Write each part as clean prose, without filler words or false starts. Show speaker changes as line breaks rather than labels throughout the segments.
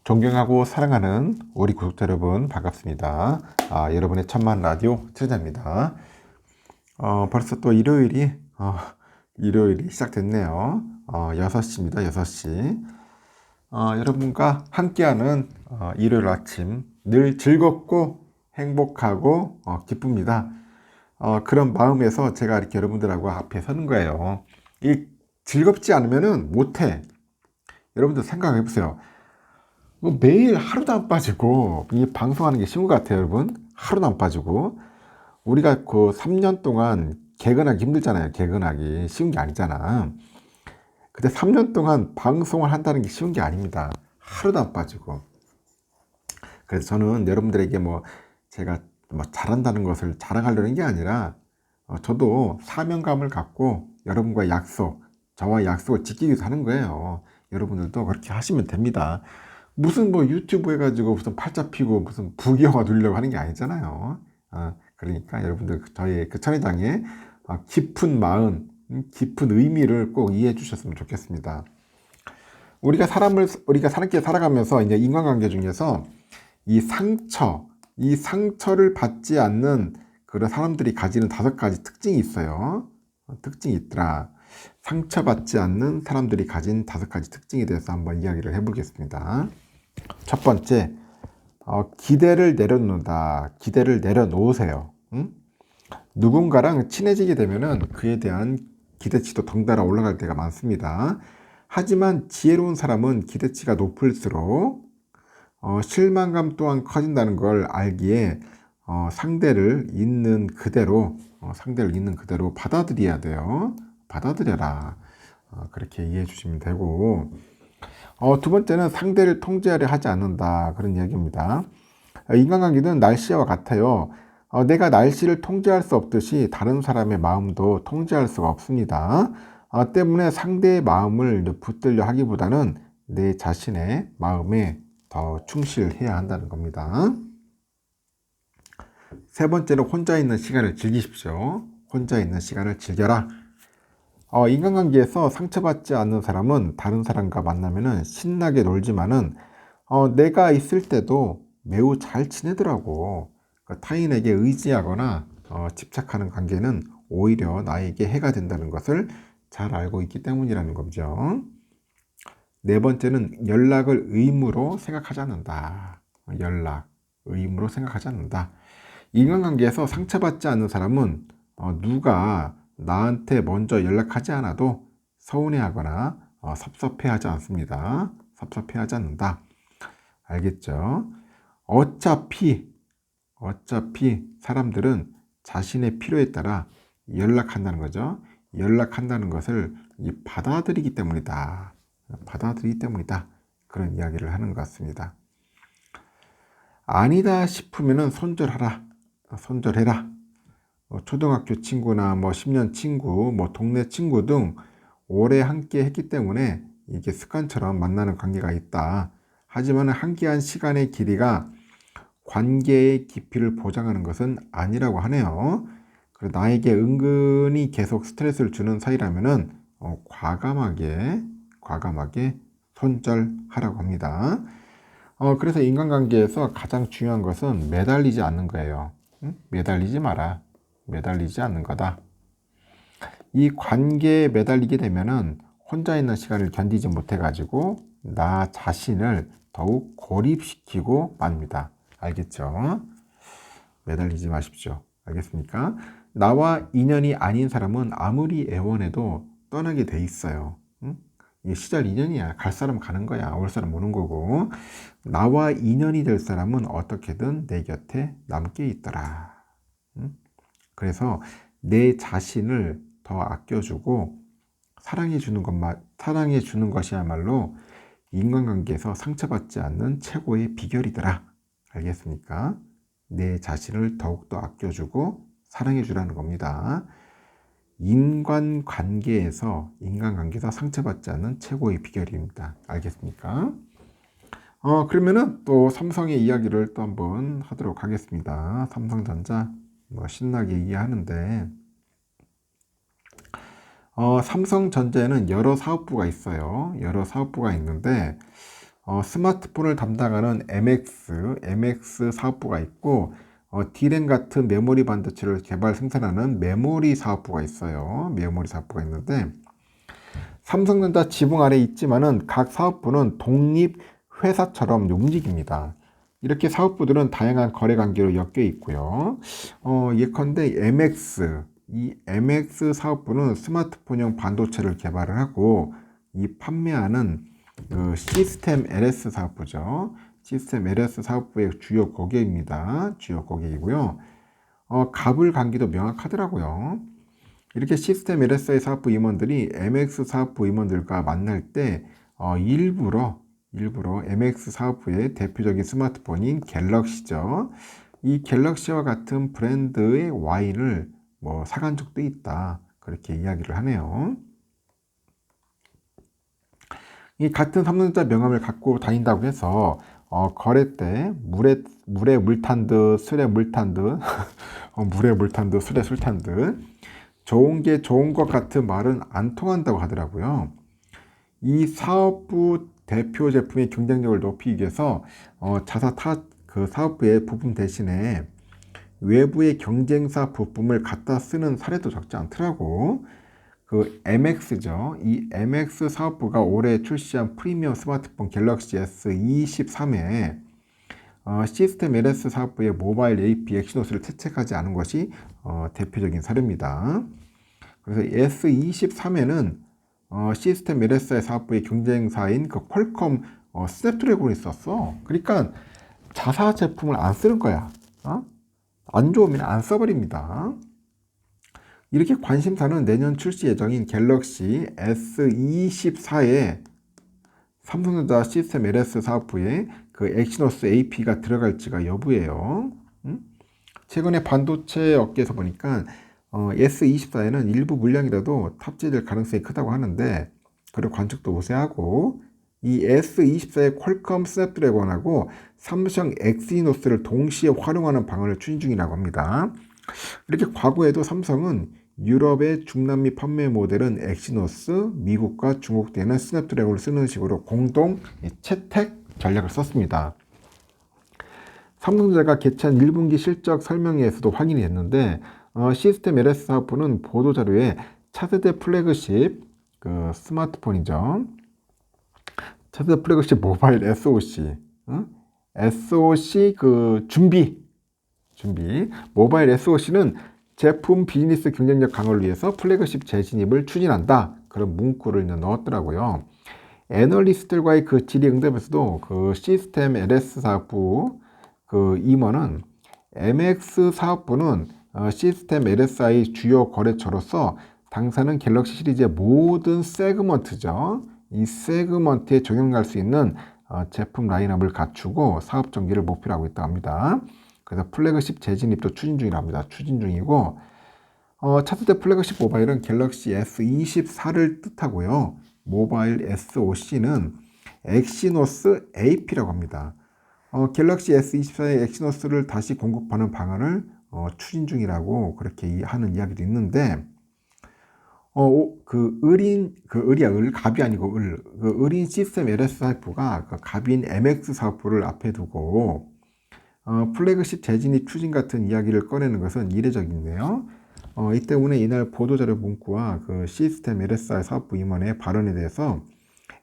존경하고 사랑하는 우리 구독자 여러분 반갑습니다. 여러분의 천만 라디오 최자입니다. 벌써 또 일요일이 시작됐네요. 6시입니다. 6시. 여러분과 함께하는 일요일 아침 늘 즐겁고 행복하고 기쁩니다. 그런 마음에서 제가 이렇게 여러분들하고 앞에 서는 거예요. 이 즐겁지 않으면은 못해. 여러분들 생각해 보세요. 매일 하루도 안 빠지고 이 방송하는 게 쉬운 것 같아요, 여러분. 하루도 안 빠지고 우리가 그 3년 동안 개근하기 힘들잖아요. 개근하기 쉬운 게 아니잖아. 근데 3년 동안 방송을 한다는 게 쉬운 게 아닙니다. 하루도 안 빠지고. 그래서 저는 여러분들에게 제가 잘한다는 것을 자랑하려는 게 아니라 저도 사명감을 갖고 여러분과 저와 약속을 지키기 위해서 하는 거예요. 여러분들도 그렇게 하시면 됩니다. 무슨 유튜브 해가지고 무슨 팔자 피고 무슨 부귀영화 누리려고 하는 게 아니잖아요. 그러니까 여러분들 저의 그 천회장의 깊은 마음, 깊은 의미를 꼭 이해해 주셨으면 좋겠습니다. 우리가 사람끼리 살아가면서 이제 인간관계 중에서 이 상처를 받지 않는 그런 사람들이 가지는 5가지 특징이 있어요. 특징이 있더라. 상처받지 않는 사람들이 가진 5가지 특징에 대해서 한번 이야기를 해보겠습니다. 첫 번째, 기대를 내려놓는다. 기대를 내려놓으세요. 응? 누군가랑 친해지게 되면은 그에 대한 기대치도 덩달아 올라갈 때가 많습니다. 하지만 지혜로운 사람은 기대치가 높을수록 실망감 또한 커진다는 걸 알기에 상대를 있는 그대로 받아들여야 돼요. 받아들여라. 그렇게 이해해 주시면 되고, 두 번째는 상대를 통제하려 하지 않는다. 그런 이야기입니다. 인간관계는 날씨와 같아요. 내가 날씨를 통제할 수 없듯이 다른 사람의 마음도 통제할 수가 없습니다. 때문에 상대의 마음을 붙들려 하기보다는 내 자신의 마음에 더 충실해야 한다는 겁니다. 세 번째는 혼자 있는 시간을 즐기십시오. 혼자 있는 시간을 즐겨라. 인간관계에서 상처받지 않는 사람은 다른 사람과 만나면 신나게 놀지만은 내가 있을 때도 매우 잘 지내더라고. 타인에게 의지하거나 집착하는 관계는 오히려 나에게 해가 된다는 것을 잘 알고 있기 때문이라는 거죠. 네 번째는 연락을 의무로 생각하지 않는다. 의무로 생각하지 않는다. 인간관계에서 상처받지 않는 사람은 누가 나한테 먼저 연락하지 않아도 서운해하거나 섭섭해하지 않습니다. 섭섭해하지 않는다. 알겠죠? 어차피 사람들은 자신의 필요에 따라 연락한다는 거죠. 연락한다는 것을 받아들이기 때문이다. 그런 이야기를 하는 것 같습니다. 아니다 싶으면 손절해라. 초등학교 친구나 10년 친구, 동네 친구 등 오래 함께 했기 때문에 이게 습관처럼 만나는 관계가 있다. 하지만 함께한 시간의 길이가 관계의 깊이를 보장하는 것은 아니라고 하네요. 그래서 나에게 은근히 계속 스트레스를 주는 사이라면은 과감하게 손절하라고 합니다. 그래서 인간관계에서 가장 중요한 것은 매달리지 않는 거예요. 매달리지 마라. 매달리지 않는 거다. 이 관계에 매달리게 되면은 혼자 있는 시간을 견디지 못해가지고 나 자신을 더욱 고립시키고 맙니다. 알겠죠? 매달리지 마십시오. 알겠습니까? 나와 인연이 아닌 사람은 아무리 애원해도 떠나게 돼 있어요. 이게 시절 인연이야. 갈 사람 가는 거야. 올 사람 오는 거고. 나와 인연이 될 사람은 어떻게든 내 곁에 남게 있더라. 그래서 내 자신을 더 아껴주고 사랑해주는 것이야말로 인간관계에서 상처받지 않는 최고의 비결이더라. 알겠습니까? 내 자신을 더욱더 아껴주고 사랑해주라는 겁니다. 인간관계에서 상처받지 않는 최고의 비결입니다. 알겠습니까? 그러면은 또 삼성의 이야기를 또 한번 하도록 하겠습니다. 삼성전자 신나게 이해하는데 삼성전자에는 여러 사업부가 있어요. 여러 사업부가 있는데 스마트폰을 담당하는 MX 사업부가 있고 D램 같은 메모리 반도체를 개발 생산하는 메모리 사업부가 있어요. 메모리 사업부가 있는데 삼성전자 지붕 아래 있지만은 각 사업부는 독립 회사처럼 움직입니다. 이렇게 사업부들은 다양한 거래 관계로 엮여 있고요. 예컨대 이 MX 사업부는 스마트폰용 반도체를 개발을 하고 이 판매하는 그 시스템 LS 사업부죠. 시스템 LS 사업부의 주요 고객입니다. 주요 고객이고요. 갑을 관계도 명확하더라고요. 이렇게 시스템 LS의 사업부 임원들이 MX 사업부 임원들과 만날 때 일부러 MX 사업부의 대표적인 스마트폰인 갤럭시죠. 이 갤럭시와 같은 브랜드의 와인을 사간 적도 있다. 그렇게 이야기를 하네요. 이 같은 삼성전자 명함을 갖고 다닌다고 해서 거래 때 물에 물 탄 듯 술에 물 탄 듯 물에 물 탄 듯 술에 술 탄 듯 좋은 게 좋은 것 같은 말은 안 통한다고 하더라고요. 이 사업부 대표 제품의 경쟁력을 높이기 위해서 그 사업부의 부품 대신에 외부의 경쟁사 부품을 갖다 쓰는 사례도 적지 않더라고. 그 MX죠. 이 MX 사업부가 올해 출시한 프리미엄 스마트폰 갤럭시 S23에 시스템 LS 사업부의 모바일 AP 엑시노스를 채택하지 않은 것이 대표적인 사례입니다. 그래서 S23에는 시스템 LS의 사업부의 경쟁사인 그 퀄컴 스냅드래곤이 있었어. 그러니까 자사 제품을 안 쓰는 거야. 안 좋으면 안 써버립니다. 이렇게 관심사는 내년 출시 예정인 갤럭시 S24에 삼성전자 시스템 LS 사업부에 그 엑시노스 AP가 들어갈지가 여부예요. 최근에 반도체 업계에서 보니까 S24에는 일부 물량이라도 탑재될 가능성이 크다고 하는데 그리고 관측도 우세하고 이 S24의 퀄컴 스냅드래곤하고 삼성 엑시노스를 동시에 활용하는 방안을 추진 중이라고 합니다. 이렇게 과거에도 삼성은 유럽의 중남미 판매 모델은 엑시노스, 미국과 중국 때는 스냅드래곤을 쓰는 식으로 공동 채택 전략을 썼습니다. 삼성전자가 개최한 1분기 실적 설명회에서도 확인이 됐는데 시스템 LS 사업부는 보도자료에 차세대 플래그십 그 스마트폰이죠. 차세대 플래그십 모바일 SoC SoC 그 준비 모바일 SoC는 제품 비즈니스 경쟁력 강화를 위해서 플래그십 재진입을 추진한다. 그런 문구를 넣었더라고요. 애널리스트들과의 그 질의 응답에서도 그 시스템 LS 사업부 그 임원은 MX 사업부는 시스템 LSI 주요 거래처로서 당사는 갤럭시 시리즈의 모든 세그먼트죠. 이 세그먼트에 적용할 수 있는 제품 라인업을 갖추고 사업 전개를 목표로 하고 있다고 합니다. 그래서 플래그십 재진입도 추진 중이랍니다. 추진 중이고 차세대 플래그십 모바일은 갤럭시 S24를 뜻하고요. 모바일 SoC는 엑시노스 AP라고 합니다. 갤럭시 S24의 엑시노스를 다시 공급하는 방안을 추진 중이라고 그렇게 하는 이야기도 있는데 갑이 아니고 그 을인 시스템 LS 사업부가 그 갑인 MX 사업부를 앞에 두고 플래그십 재진입 추진 같은 이야기를 꺼내는 것은 이례적인데요. 이 때문에 이날 보도자료 문구와 그 시스템 LSI 사업부 임원의 발언에 대해서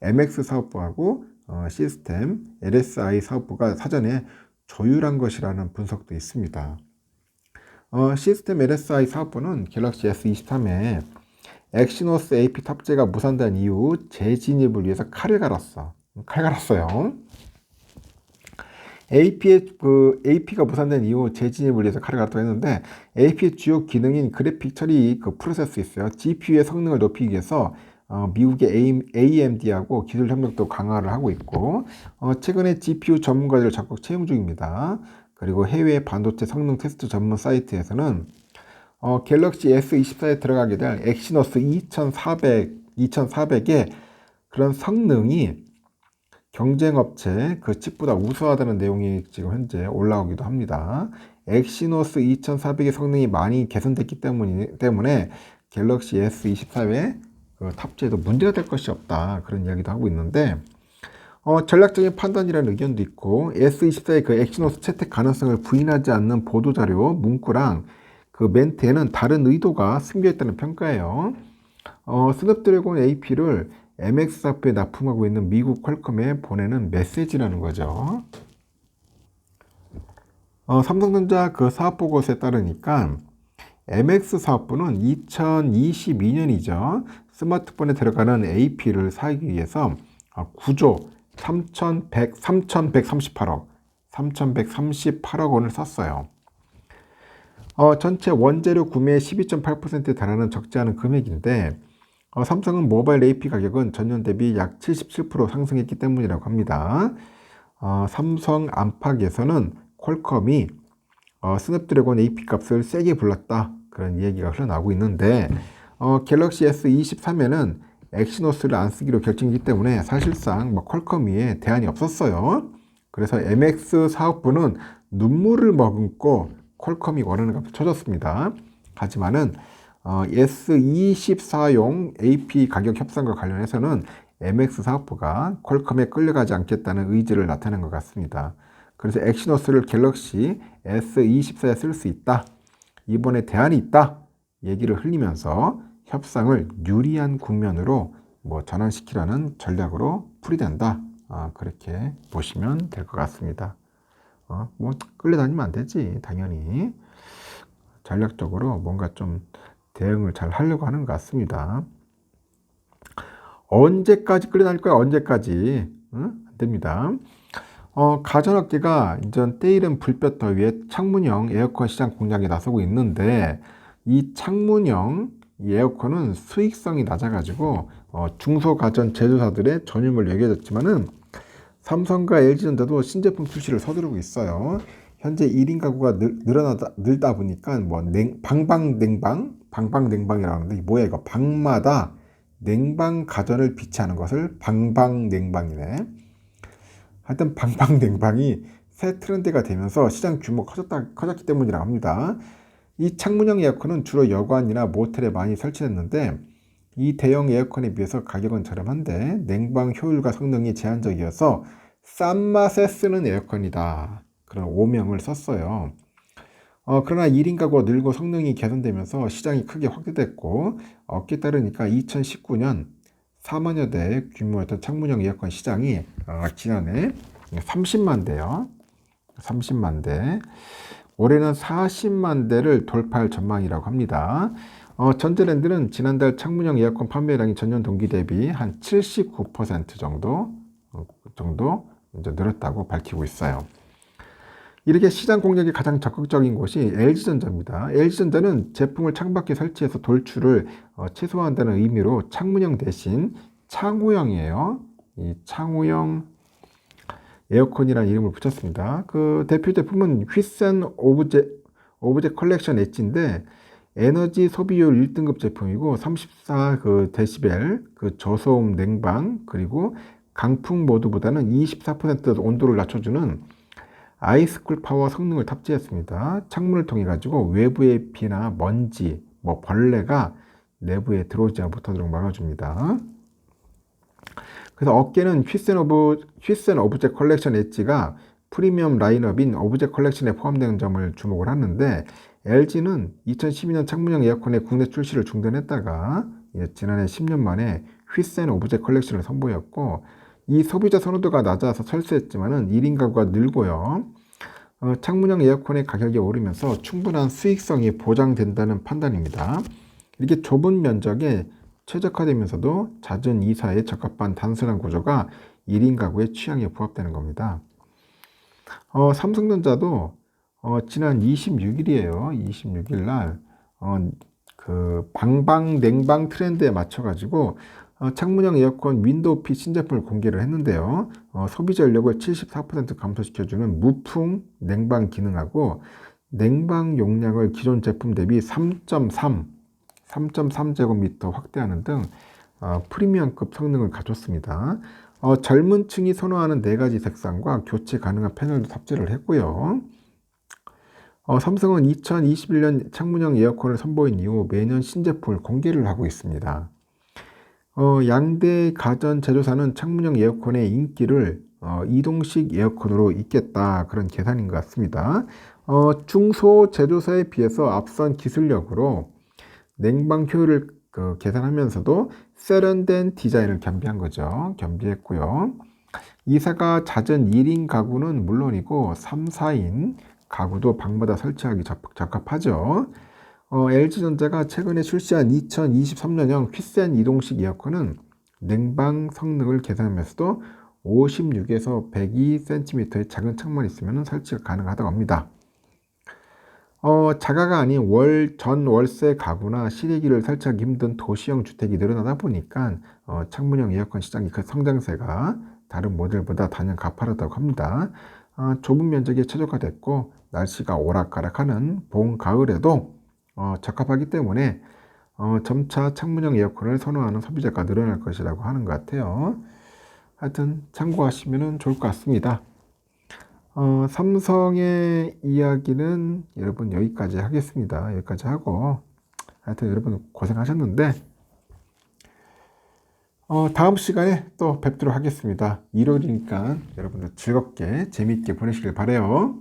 MX 사업부하고 시스템 LSI 사업부가 사전에 조율한 것이라는 분석도 있습니다. 시스템 LSI 사업부는 갤럭시 S23에 엑시노스 AP 탑재가 무산된 이후 재진입을 위해서 칼을 갈았어요. AP가 무산된 이후 재진입을 위해서 칼을 갈았다고 했는데 AP의 주요 기능인 그래픽 처리 그 프로세스 있어요. GPU의 성능을 높이기 위해서 미국의 AMD하고 기술 협력도 강화를 하고 있고 최근에 GPU 전문가들을 적극 채용 중입니다. 그리고 해외 반도체 성능 테스트 전문 사이트에서는 갤럭시 S24에 들어가게 될 엑시노스 2400의 그런 성능이 경쟁업체 그 칩보다 우수하다는 내용이 지금 현재 올라오기도 합니다. 엑시노스 2400의 성능이 많이 개선됐기 때문에 갤럭시 S24에 그 탑재도 문제가 될 것이 없다. 그런 이야기도 하고 있는데 전략적인 판단이라는 의견도 있고 S24의 그 엑시노스 채택 가능성을 부인하지 않는 보도자료 문구랑 그 멘트에는 다른 의도가 숨겨있다는 평가예요. 스냅드래곤 AP를 MX 사업부에 납품하고 있는 미국 퀄컴에 보내는 메시지라는 거죠. 삼성전자 그 사업보고서에 따르니까 MX 사업부는 2022년이죠. 스마트폰에 들어가는 AP를 사기 위해서 9조 3,138억 원을 썼어요. 전체 원재료 구매의 12.8%에 달하는 적지 않은 금액인데 삼성은 모바일 AP 가격은 전년 대비 약 77% 상승했기 때문이라고 합니다. 삼성 안팎에서는 퀄컴이 스냅드래곤 AP 값을 세게 불렀다, 그런 이야기가 흘러나오고 있는데 갤럭시 S23에는 엑시노스를 안 쓰기로 결정이기 때문에 사실상 퀄컴 위에 대안이 없었어요. 그래서 MX 사업부는 눈물을 머금고 퀄컴이 원하는 값을 쳐줬습니다. 하지만은 S24용 AP 가격 협상과 관련해서는 MX 사업부가 퀄컴에 끌려가지 않겠다는 의지를 나타낸 것 같습니다. 그래서 엑시노스를 갤럭시 S24에 쓸 수 있다, 이번에 대안이 있다 얘기를 흘리면서 협상을 유리한 국면으로 전환시키라는 전략으로 풀이된다, 그렇게 보시면 될 것 같습니다. 끌려다니면 안 되지. 당연히 전략적으로 뭔가 좀 대응을 잘 하려고 하는 것 같습니다. 언제까지 끌려다닐 거야? 언제까지? 안 됩니다. 가전업계가 이제 때이른 불볕 더위에 창문형 에어컨 시장 공략에 나서고 있는데 이 창문형 에어컨은 수익성이 낮아가지고 중소가전 제조사들의 전유물 여겨졌지만은 삼성과 LG전자도 신제품 출시를 서두르고 있어요. 현재 1인 가구가 늘다 보니까 방방냉방이라고 하는데 뭐야 이거, 방마다 냉방 가전을 비치하는 것을 방방냉방이네. 하여튼 방방냉방이 새 트렌드가 되면서 시장 규모가 커졌기 때문이라고 합니다. 이 창문형 에어컨은 주로 여관이나 모텔에 많이 설치됐는데 이 대형 에어컨에 비해서 가격은 저렴한데 냉방 효율과 성능이 제한적이어서 싼 맛에 쓰는 에어컨이다, 그런 오명을 썼어요. 그러나 1인 가구가 늘고 성능이 개선되면서 시장이 크게 확대됐고 업계에 따르니까 2019년 4만여 대 규모였던 창문형 에어컨 시장이 지난해 30만 대요. 30만 대. 올해는 40만 대를 돌파할 전망이라고 합니다. 전자랜드는 지난달 창문형 에어컨 판매량이 전년 동기 대비 한 79% 정도 이제 늘었다고 밝히고 있어요. 이렇게 시장 공략이 가장 적극적인 곳이 LG전자입니다. LG전자는 제품을 창밖에 설치해서 돌출을 최소화한다는 의미로 창문형 대신 창호형이에요. 이 창호형 에어컨이라는 이름을 붙였습니다. 그 대표 제품은 휘센 오브제 컬렉션 엣지인데 에너지 소비율 1등급 제품이고 34 데시벨 저소음 냉방, 그리고 강풍 모드보다는 24% 온도를 낮춰주는 아이스쿨 파워 성능을 탑재했습니다. 창문을 통해 가지고 외부의 비나 먼지, 벌레가 내부에 들어오지 못하도록 막아줍니다. 그래서 업계는 휘센 오브제 컬렉션 엣지가 프리미엄 라인업인 오브제 컬렉션에 포함되는 점을 주목을 하는데 LG는 2012년 창문형 에어컨의 국내 출시를 중단했다가 지난해 10년 만에 휘센 오브제 컬렉션을 선보였고 이 소비자 선호도가 낮아서 철수했지만은 1인 가구가 늘고요. 창문형 에어컨의 가격이 오르면서 충분한 수익성이 보장된다는 판단입니다. 이렇게 좁은 면적에 최적화되면서도 잦은 이사에 적합한 단순한 구조가 1인 가구의 취향에 부합되는 겁니다. 삼성전자도 지난 26일이에요. 26일 날 그 방방냉방 트렌드에 맞춰가지고 창문형 에어컨 윈도우핏 신제품을 공개를 했는데요. 소비 전력을 74% 감소시켜주는 무풍 냉방 기능하고 냉방 용량을 기존 제품 대비 3.3제곱미터 확대하는 등 프리미엄급 성능을 갖췄습니다. 젊은 층이 선호하는 4가지 색상과 교체 가능한 패널도 탑재를 했고요. 삼성은 2021년 창문형 에어컨을 선보인 이후 매년 신제품을 공개를 하고 있습니다. 양대 가전 제조사는 창문형 에어컨의 인기를 이동식 에어컨으로 잇겠다, 그런 계산인 것 같습니다. 중소 제조사에 비해서 앞선 기술력으로 냉방 효율을 계산하면서도 세련된 디자인을 겸비한 거죠. 겸비했고요. 이사가 잦은 1인 가구는 물론이고 3, 4인 가구도 방마다 설치하기 적합하죠. LG전자가 최근에 출시한 2023년형 퀴센 이동식 에어컨은 냉방 성능을 계산하면서도 56에서 102cm의 작은 창문이 있으면 설치가 가능하다고 합니다. 자가가 아닌 전월세 가구나 실외기를 설치하기 힘든 도시형 주택이 늘어나다 보니까 창문형 에어컨 시장의 그 성장세가 다른 모델보다 단연 가파르다고 합니다. 좁은 면적에 최적화됐고 날씨가 오락가락하는 봄, 가을에도 적합하기 때문에 점차 창문형 에어컨을 선호하는 소비자가 늘어날 것이라고 하는 것 같아요. 하여튼 참고하시면 좋을 것 같습니다. 삼성의 이야기는 여러분 여기까지 하겠습니다. 여기까지 하고 하여튼 여러분 고생하셨는데 다음 시간에 또 뵙도록 하겠습니다. 일요일이니까 여러분들 즐겁게 재미있게 보내시길 바라요.